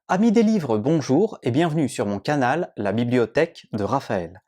Amis des livres, bonjour et bienvenue sur mon canal, la bibliothèque de Raphaël.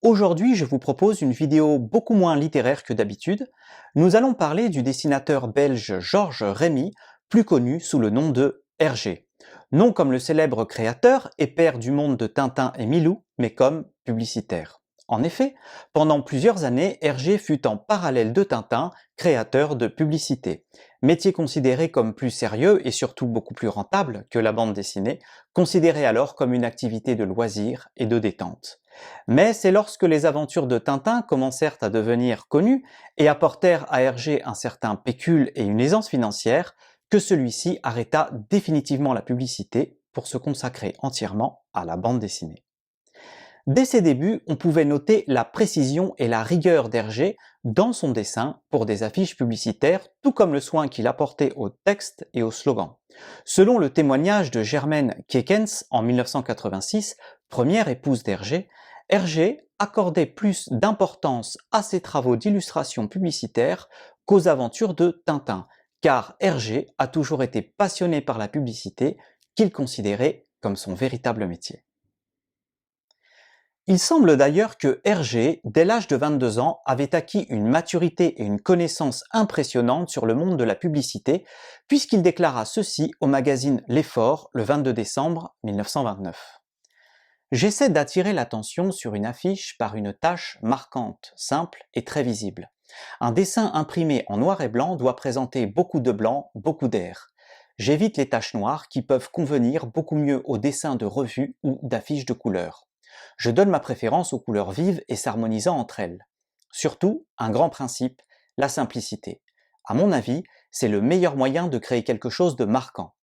Aujourd'hui, je vous propose une vidéo beaucoup moins littéraire que d'habitude. Nous allons parler du dessinateur belge Georges Rémy, plus connu sous le nom de Hergé. Non comme le célèbre créateur et père du monde de Tintin et Milou, mais comme publicitaire. En effet, pendant plusieurs années, Hergé fut en parallèle de Tintin, créateur de publicité. Métier considéré comme plus sérieux et surtout beaucoup plus rentable que la bande dessinée, considéré alors comme une activité de loisir et de détente. Mais c'est lorsque les aventures de Tintin commencèrent à devenir connues et apportèrent à Hergé un certain pécule et une aisance financière que celui-ci arrêta définitivement la publicité pour se consacrer entièrement à la bande dessinée. Dès ses débuts, on pouvait noter la précision et la rigueur d'Hergé dans son dessin pour des affiches publicitaires, tout comme le soin qu'il apportait au texte et aux slogans. Selon le témoignage de Germaine Kekens en 1986, première épouse d'Hergé, Hergé accordait plus d'importance à ses travaux d'illustration publicitaire qu'aux aventures de Tintin, car Hergé a toujours été passionné par la publicité qu'il considérait comme son véritable métier. Il semble d'ailleurs que Hergé, dès l'âge de 22 ans, avait acquis une maturité et une connaissance impressionnantes sur le monde de la publicité, puisqu'il déclara ceci au magazine L'Effort le 22 décembre 1929. J'essaie d'attirer l'attention sur une affiche par une tâche marquante, simple et très visible. Un dessin imprimé en noir et blanc doit présenter beaucoup de blanc, beaucoup d'air. J'évite les taches noires qui peuvent convenir beaucoup mieux aux dessins de revues ou d'affiches de couleurs. Je donne ma préférence aux couleurs vives et s'harmonisant entre elles. Surtout, un grand principe, la simplicité. À mon avis, c'est le meilleur moyen de créer quelque chose de marquant.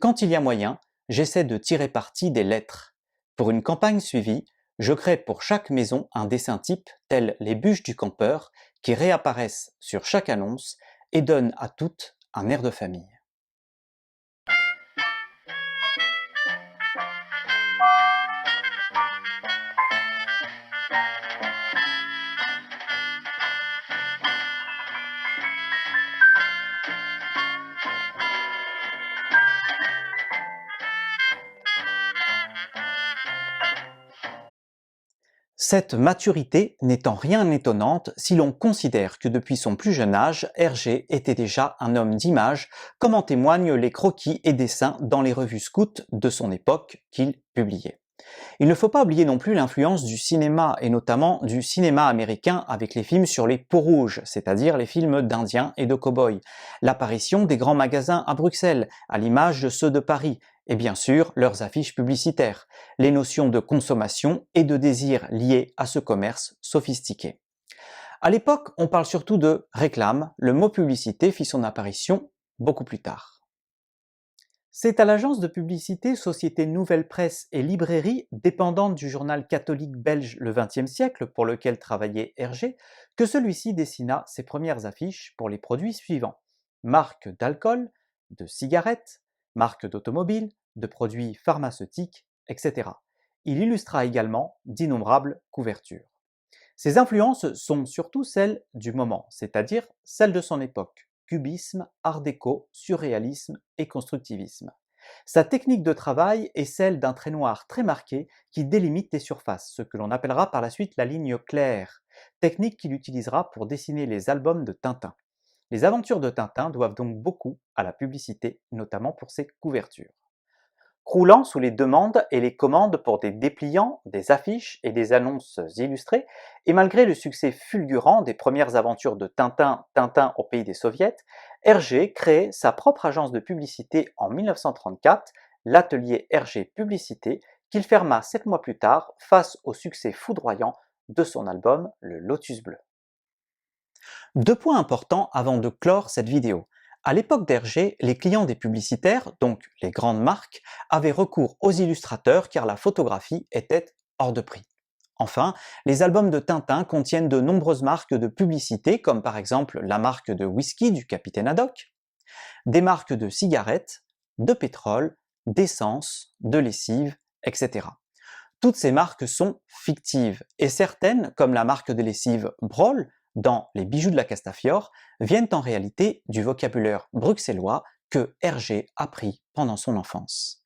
Quand il y a moyen, j'essaie de tirer parti des lettres. Pour une campagne suivie, je crée pour chaque maison un dessin type tel les bûches du campeur qui réapparaissent sur chaque annonce et donnent à toutes un air de famille. Cette maturité n'est en rien étonnante si l'on considère que depuis son plus jeune âge, Hergé était déjà un homme d'image, comme en témoignent les croquis et dessins dans les revues scouts de son époque qu'il publiait. Il ne faut pas oublier non plus l'influence du cinéma, et notamment du cinéma américain avec les films sur les peaux rouges, c'est-à-dire les films d'indiens et de cow-boys, l'apparition des grands magasins à Bruxelles, à l'image de ceux de Paris, et bien sûr leurs affiches publicitaires, les notions de consommation et de désir liées à ce commerce sophistiqué. À l'époque, on parle surtout de réclame, le mot publicité fit son apparition beaucoup plus tard. C'est à l'agence de publicité Société Nouvelle Presse et Librairie, dépendante du journal catholique belge Le XXe siècle pour lequel travaillait Hergé, que celui-ci dessina ses premières affiches pour les produits suivants: marques d'alcool, de cigarettes, marques d'automobiles, de produits pharmaceutiques, etc. Il illustra également d'innombrables couvertures. Ses influences sont surtout celles du moment, c'est-à-dire celles de son époque: cubisme, art déco, surréalisme et constructivisme. Sa technique de travail est celle d'un trait noir très marqué qui délimite les surfaces, ce que l'on appellera par la suite la ligne claire, technique qu'il utilisera pour dessiner les albums de Tintin. Les aventures de Tintin doivent donc beaucoup à la publicité, notamment pour ses couvertures. Croulant sous les demandes et les commandes pour des dépliants, des affiches et des annonces illustrées, et malgré le succès fulgurant des premières aventures de Tintin, Tintin au pays des soviets, Hergé crée sa propre agence de publicité en 1934, l'atelier Hergé Publicité, qu'il ferma 7 mois plus tard face au succès foudroyant de son album Le Lotus Bleu. Deux points importants avant de clore cette vidéo. À l'époque d'Hergé, les clients des publicitaires, donc les grandes marques, avaient recours aux illustrateurs car la photographie était hors de prix. Enfin, les albums de Tintin contiennent de nombreuses marques de publicité, comme par exemple la marque de whisky du Capitaine Haddock, des marques de cigarettes, de pétrole, d'essence, de lessive, etc. Toutes ces marques sont fictives, et certaines, comme la marque de lessive Broll, dans Les bijoux de la Castafiore, viennent en réalité du vocabulaire bruxellois que Hergé apprit pendant son enfance.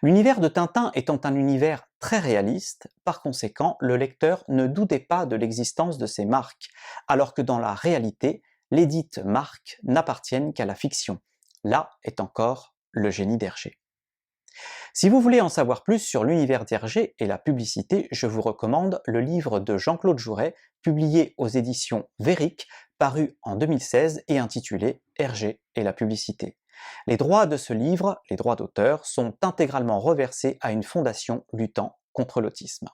L'univers de Tintin étant un univers très réaliste, par conséquent, le lecteur ne doutait pas de l'existence de ces marques, alors que dans la réalité, les dites marques n'appartiennent qu'à la fiction. Là est encore le génie d'Hergé. Si vous voulez en savoir plus sur l'univers d'Hergé et la publicité, je vous recommande le livre de Jean-Claude Jouret, publié aux éditions Véric, paru en 2016 et intitulé Hergé et la publicité. Les droits de ce livre, les droits d'auteur, sont intégralement reversés à une fondation luttant contre l'autisme.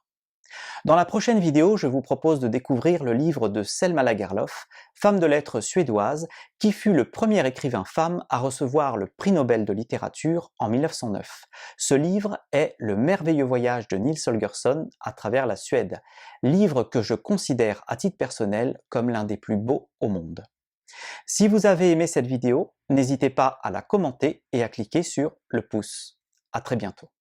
Dans la prochaine vidéo, je vous propose de découvrir le livre de Selma Lagerlöf, femme de lettres suédoise, qui fut le premier écrivain femme à recevoir le prix Nobel de littérature en 1909. Ce livre est Le merveilleux voyage de Nils Holgersson à travers la Suède, livre que je considère à titre personnel comme l'un des plus beaux au monde. Si vous avez aimé cette vidéo, n'hésitez pas à la commenter et à cliquer sur le pouce. À très bientôt.